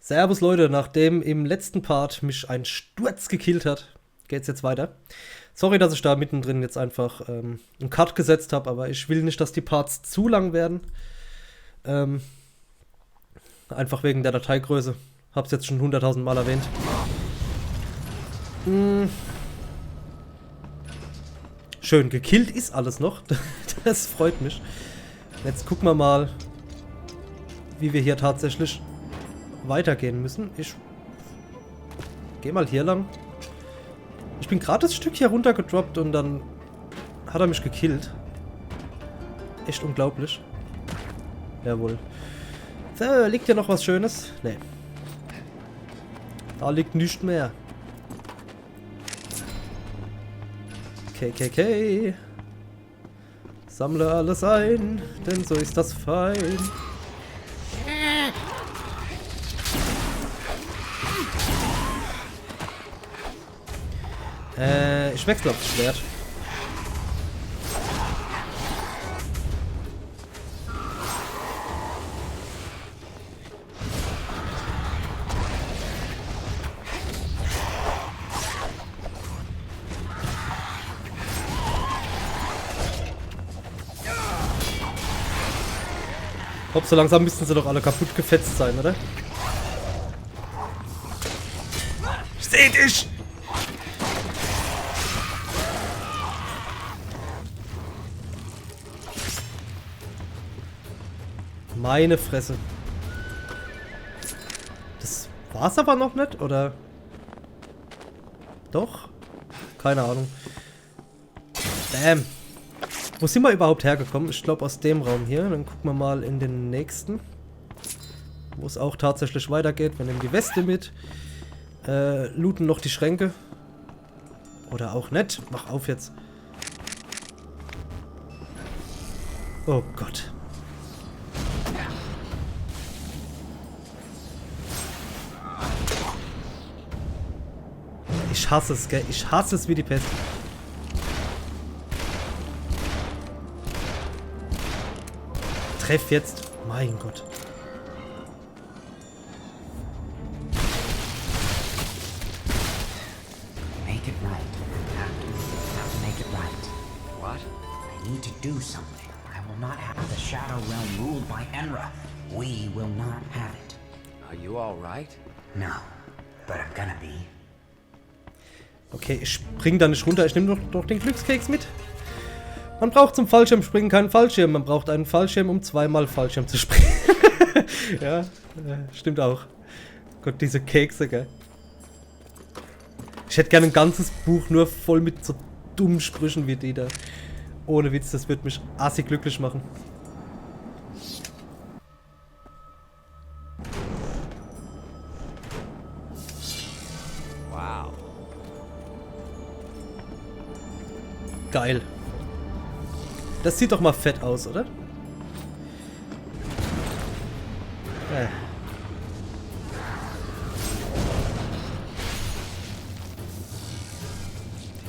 Servus Leute, nachdem im letzten Part mich ein Sturz gekillt hat, geht's jetzt weiter. Sorry, dass ich da mittendrin jetzt einfach einen Cut gesetzt habe, aber ich will nicht, dass die Parts zu lang werden. Ähm, Einfach wegen der Dateigröße. Hab's jetzt schon 100.000 Mal erwähnt. Schön, gekillt ist alles noch. Das freut mich. Jetzt gucken wir mal, wie wir hier tatsächlich weitergehen müssen. Ich gehe mal hier lang. Ich bin gerade das Stück hier runtergedroppt und dann hat er mich gekillt. Echt unglaublich. Jawohl. So, liegt hier noch was Schönes? Nee. Da liegt nichts mehr. KKK. Sammle alles ein, denn so ist das fein. Ich wechsle aufs Schwert. Hopp, so langsam müssten sie doch alle kaputt gefetzt sein, oder? Ich seh dich! Meine Fresse. Das war's aber noch nicht, oder? Doch? Keine Ahnung. Bam. Wo sind wir überhaupt hergekommen? Ich glaube aus dem Raum hier. Dann gucken wir mal in den nächsten. Wo es auch tatsächlich weitergeht. Wir nehmen die Weste mit. Looten noch die Schränke. Oder auch nicht. Mach auf jetzt. Oh Gott. Ich hasse es, gell? Ich hasse es wie die Pest. Treff jetzt. Mein Gott. Make it right. Have to make it right. What? I need to do something. I will not have the Shadow Realm ruled by Enra. We will not have it. Are you all right? No, but I'm gonna be. Okay, ich spring da nicht runter. Ich nehme doch den Glückskeks mit. Man braucht zum Fallschirmspringen keinen Fallschirm. Man braucht einen Fallschirm, um zweimal Fallschirm zu springen. Ja, stimmt auch. Gott, diese Kekse, gell. Ich hätte gerne ein ganzes Buch nur voll mit so dummen Sprüchen wie die da. Ohne Witz, das wird mich assi glücklich machen. Wow. Geil. Das sieht doch mal fett aus, oder?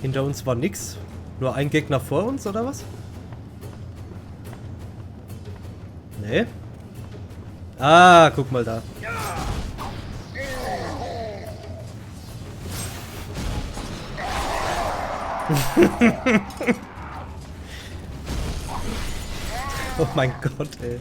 Hinter uns war nix. Nur ein Gegner vor uns, oder was? Nee. Ah, guck mal da. Oh mein Gott, ey.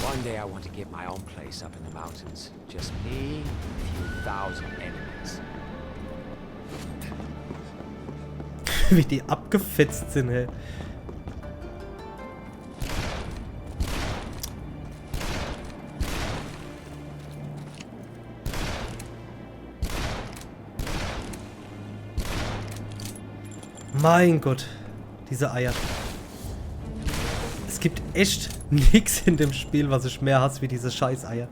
One day I want to get my own place up in the mountains. Just me and a few thousand enemies. Wie die abgefetzt sind, ey. Mein Gott, diese Eier. Es gibt echt nichts in dem Spiel, was ich mehr hasse wie diese Scheiß-Eier.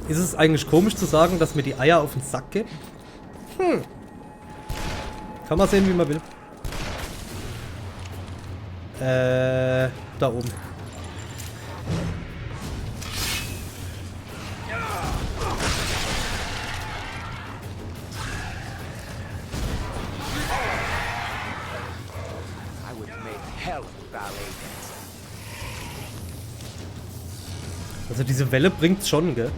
Ist es eigentlich komisch zu sagen, dass mir die Eier auf den Sack gehen? Kann man sehen, wie man will. Da oben. Also diese Welle bringt's schon, gell?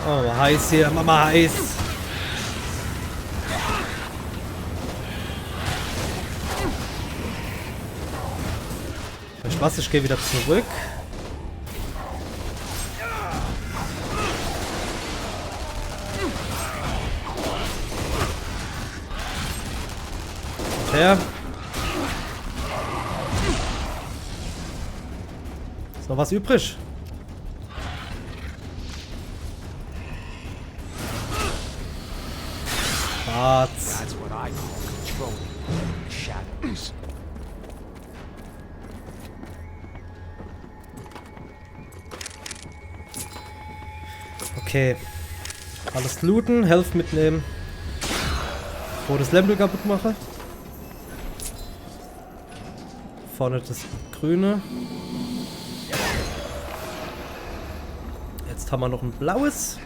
Oh, heiß hier, Mama heiß. Weißt du was, ich gehe wieder zurück. Her. Ist noch was übrig? That's what I call controlling the shadows. Okay. Alles looten, Health mitnehmen. Bevor das Level kaputt mache. Vorne das Grüne. Jetzt haben wir noch ein blaues.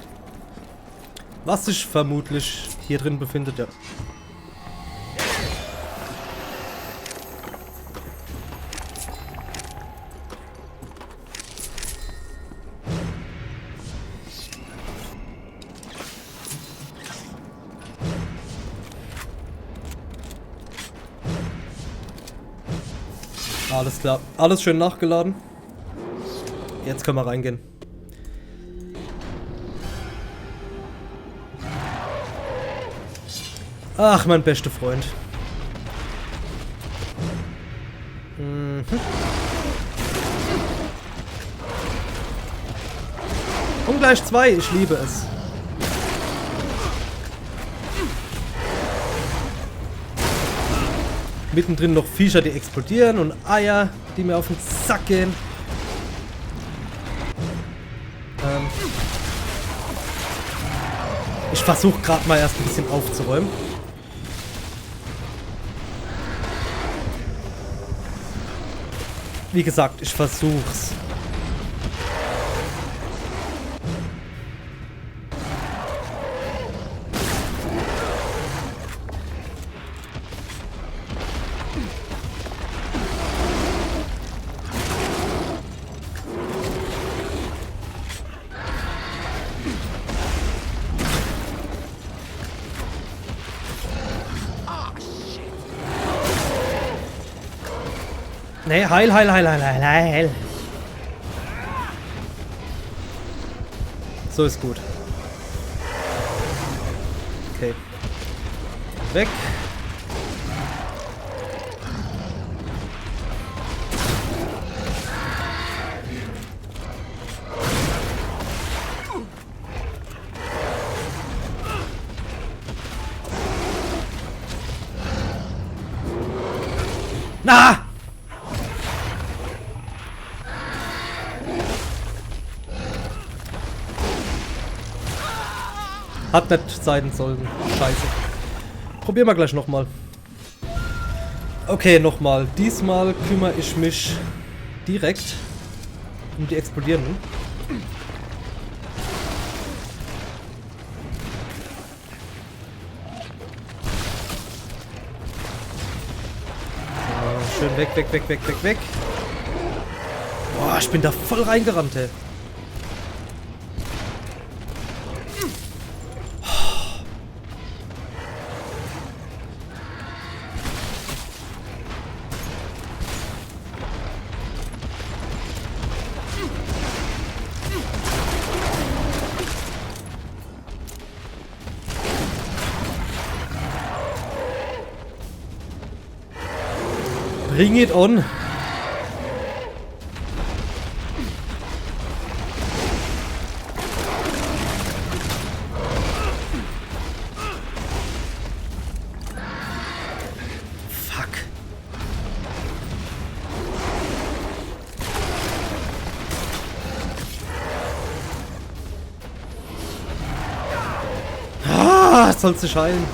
Was sich vermutlich hier drin befindet, ja. Alles klar. Alles schön nachgeladen. Jetzt können wir reingehen. Ach, mein bester Freund. Mhm. Und gleich 2, ich liebe es. Mittendrin noch Viecher, die explodieren und Eier, die mir auf den Sack gehen. Ich versuche gerade mal erst ein bisschen aufzuräumen. Wie gesagt, ich versuch's. Nee, heil. So ist gut. Okay. Weg. Na! Hat nicht sein sollen. Scheiße. Probieren wir gleich nochmal. Okay, nochmal. Diesmal kümmere ich mich direkt um die Explodierenden. So, schön weg. Boah, ich bin da voll reingerannt, ey. Bring it on. Fuck. Ah, sollst du heilen.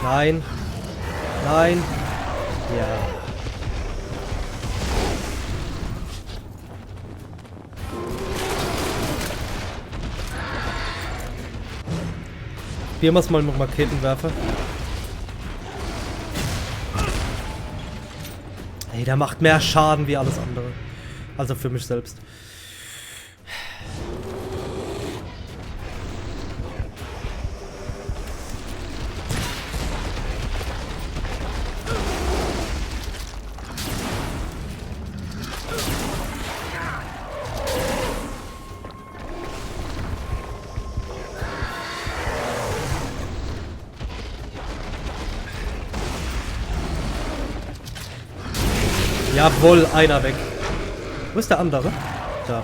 Nein. Nein. Ja. Probieren wir es mal mit dem Raketenwerfer. Ey, der macht mehr Schaden wie alles andere. Also für mich selbst. Jawohl, einer weg. Wo ist der andere? Da.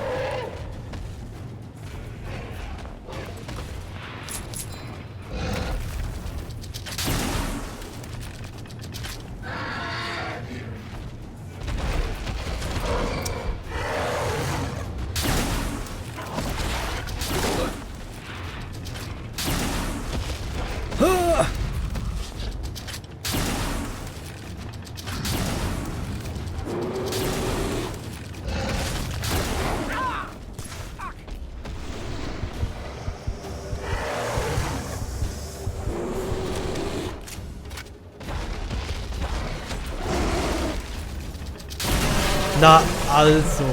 Na, also.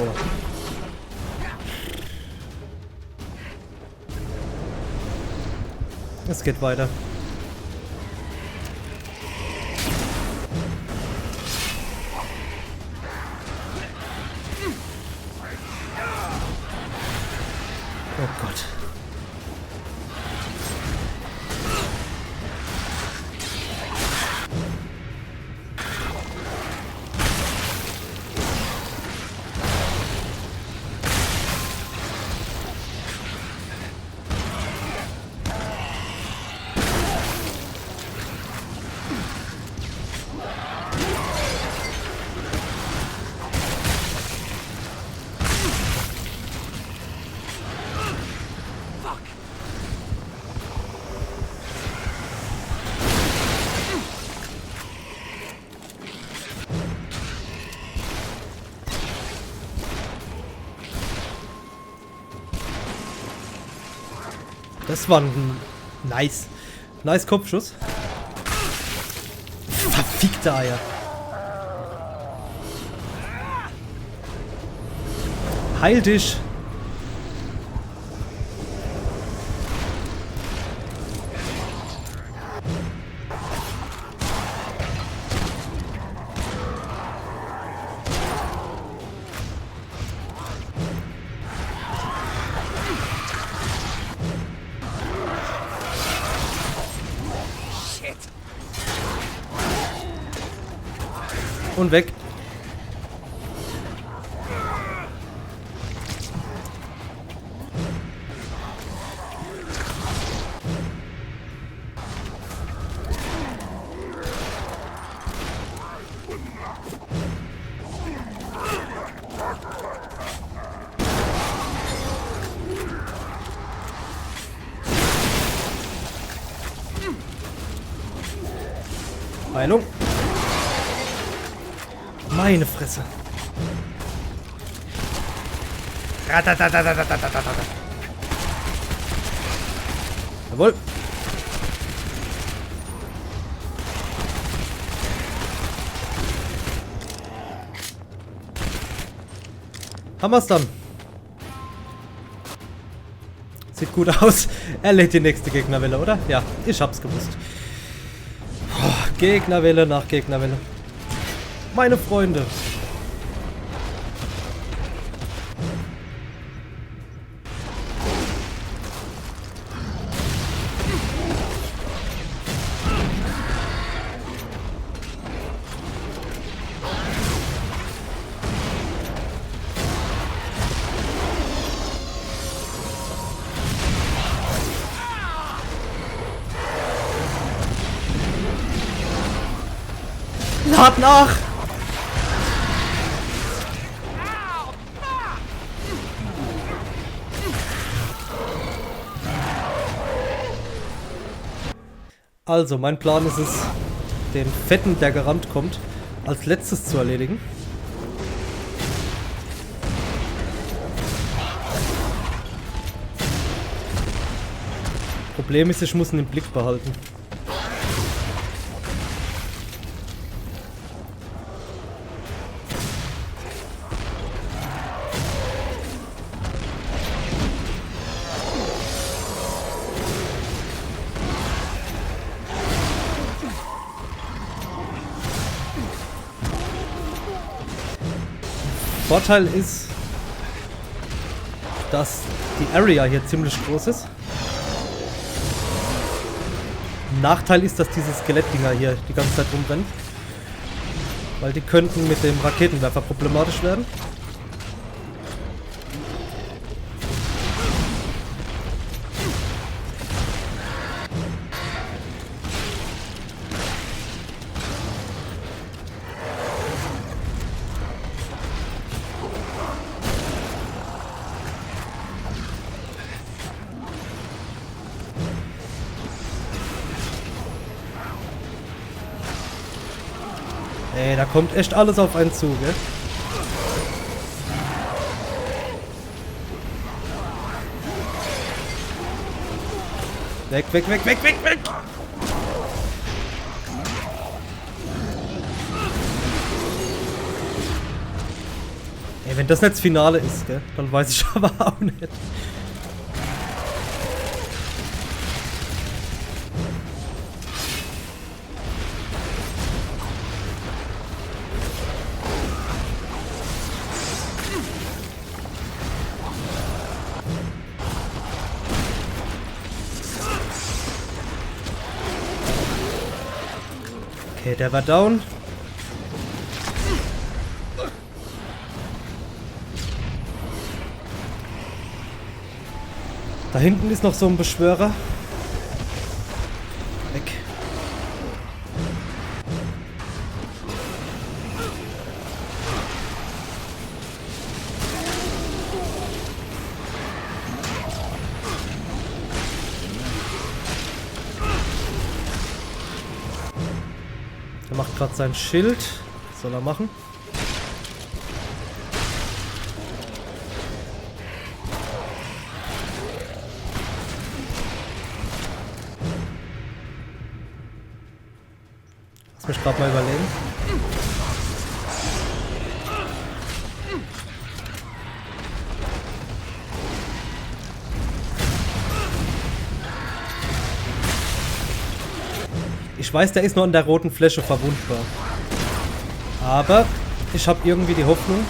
Es geht weiter. Oh Gott. Das war ein nice Kopfschuss. Verfickte Eier. Heil dich. Und weg. Heilung. Meine Fresse. Jawohl. Haben wir's dann. Sieht gut aus. Er lädt die nächste Gegnerwelle, oder? Ja, ich hab's gewusst. Gegnerwelle nach Gegnerwelle. Meine Freunde. Lad nach! Also, mein Plan ist es, den Fetten, der gerannt kommt, als letztes zu erledigen. Problem ist, ich muss ihn im Blick behalten. Vorteil ist, dass die Area hier ziemlich groß ist. Nachteil ist, dass diese Skelettdinger hier die ganze Zeit rumrennen. Weil die könnten mit dem Raketenwerfer problematisch werden. Ey, da kommt echt alles auf einen zu, gell? Weg, weg, weg, weg, weg, weg! Ey, wenn das nicht das Finale ist, gell, dann weiß ich aber auch nicht. Okay, der war down. Da hinten ist noch so ein Beschwörer. Weg. Er macht gerade sein Schild. Was soll er machen? Lass mich gerade mal überlegen. Ich weiß, der ist nur an der roten Fläche verwundbar. Aber ich habe irgendwie die Hoffnung,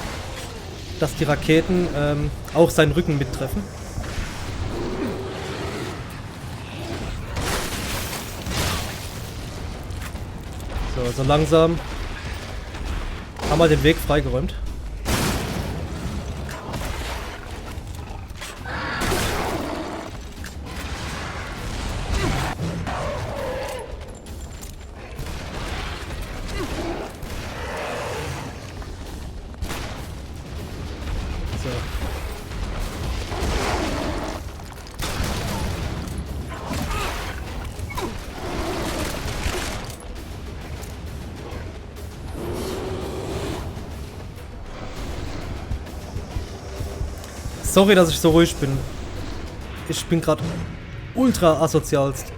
dass die Raketen auch seinen Rücken mittreffen. So langsam haben wir den Weg freigeräumt. So. Sorry, dass ich so ruhig bin. Ich bin gerade ultra asozialst.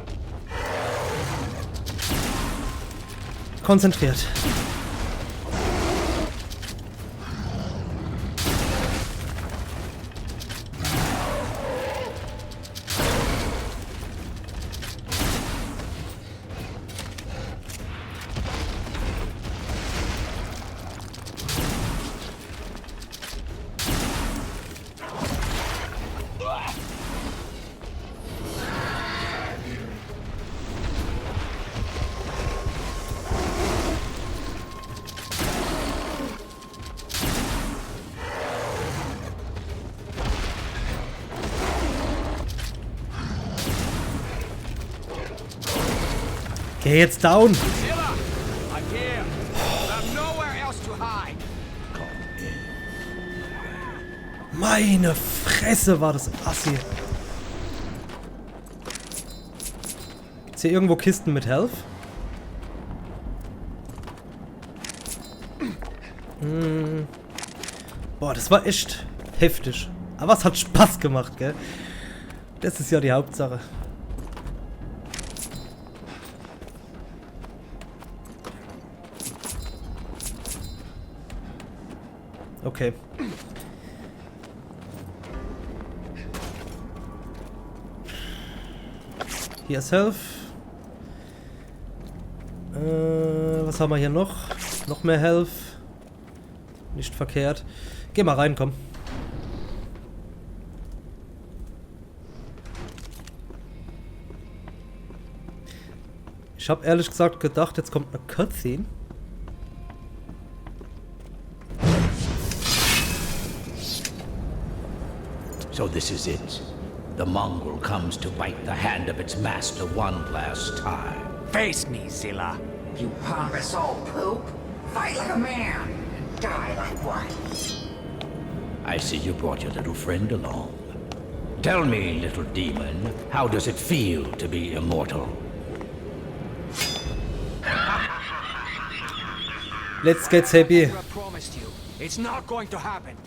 Konzentriert. Geh jetzt down! I'm here. There's nowhere else to hide. Meine Fresse, war das assi. Gibt's hier irgendwo Kisten mit Health? Boah, das war echt heftig. Aber es hat Spaß gemacht, gell? Das ist ja die Hauptsache. Okay. Hier ist Health. Was haben wir hier noch? Noch mehr Health. Nicht verkehrt. Geh mal rein, komm. Ich habe ehrlich gesagt gedacht, jetzt kommt eine Cutscene. So this is it. The mongrel comes to bite the hand of its master one last time. Face me, Zilla. You pompous old poop. Fight like a man. Die like one. I see you brought your little friend along. Tell me, little demon, how does it feel to be immortal? Let's get happy. I promised you, it's not going to happen.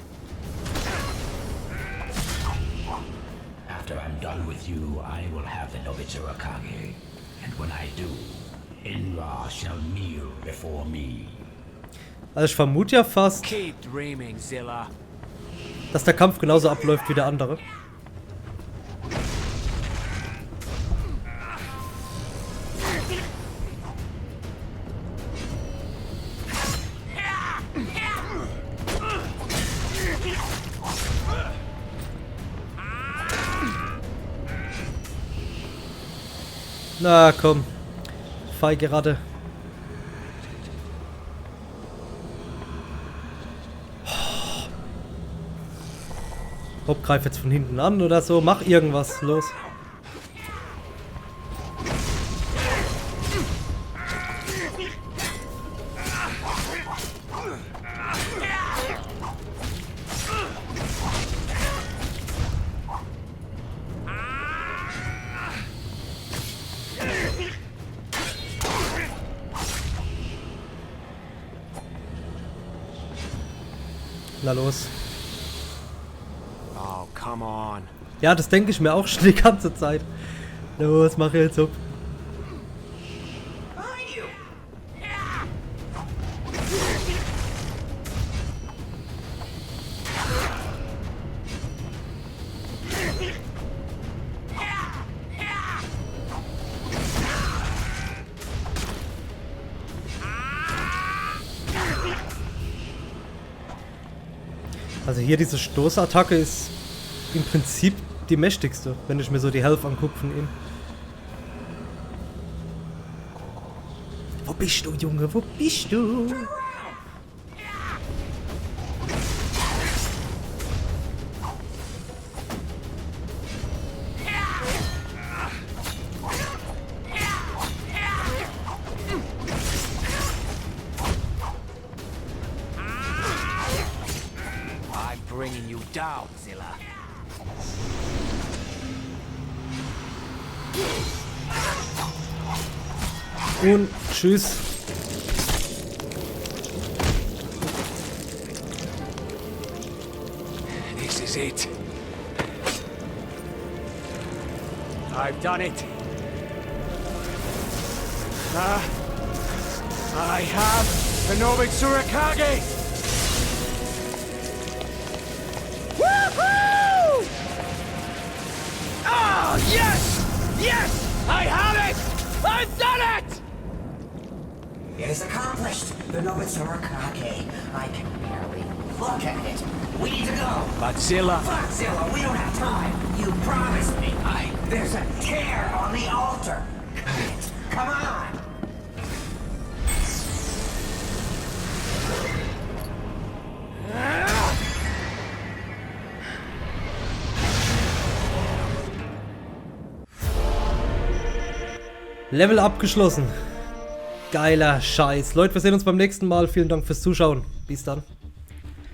After I'm done with you, I will have the Nobitsu Akage. And when I do, Enra shall kneel before me. Also ich vermute ja fast, Keep dreaming, Zilla. dass der Kampf genauso abläuft wie der andere. Na komm, feige Ratte. Hopp, greif jetzt von hinten an oder so. Mach irgendwas. Los. Na los. Oh, come on. Ja, das denke ich mir auch schon die ganze Zeit. Los, mach jetzt ab. Behind you. Also hier diese Stoßattacke ist im Prinzip die mächtigste, wenn ich mir so die Health angucke von ihm. Wo bist du, Junge? Wo bist du? I'm bringing you down, Zilla. Und tschüss. This is it. I've done it. I have the Nobitsu Akage! Woohoo! Oh, yes! Yes! I have it! I've done it! It is accomplished. The Nobitsu Akage. I can barely look at it. We need to go. But Zilla... Fuck, Zilla, we don't have time. You promised me. There's a tear on the altar. Come on. Level abgeschlossen. Geiler Scheiß. Leute, wir sehen uns beim nächsten Mal. Vielen Dank fürs Zuschauen. Bis dann.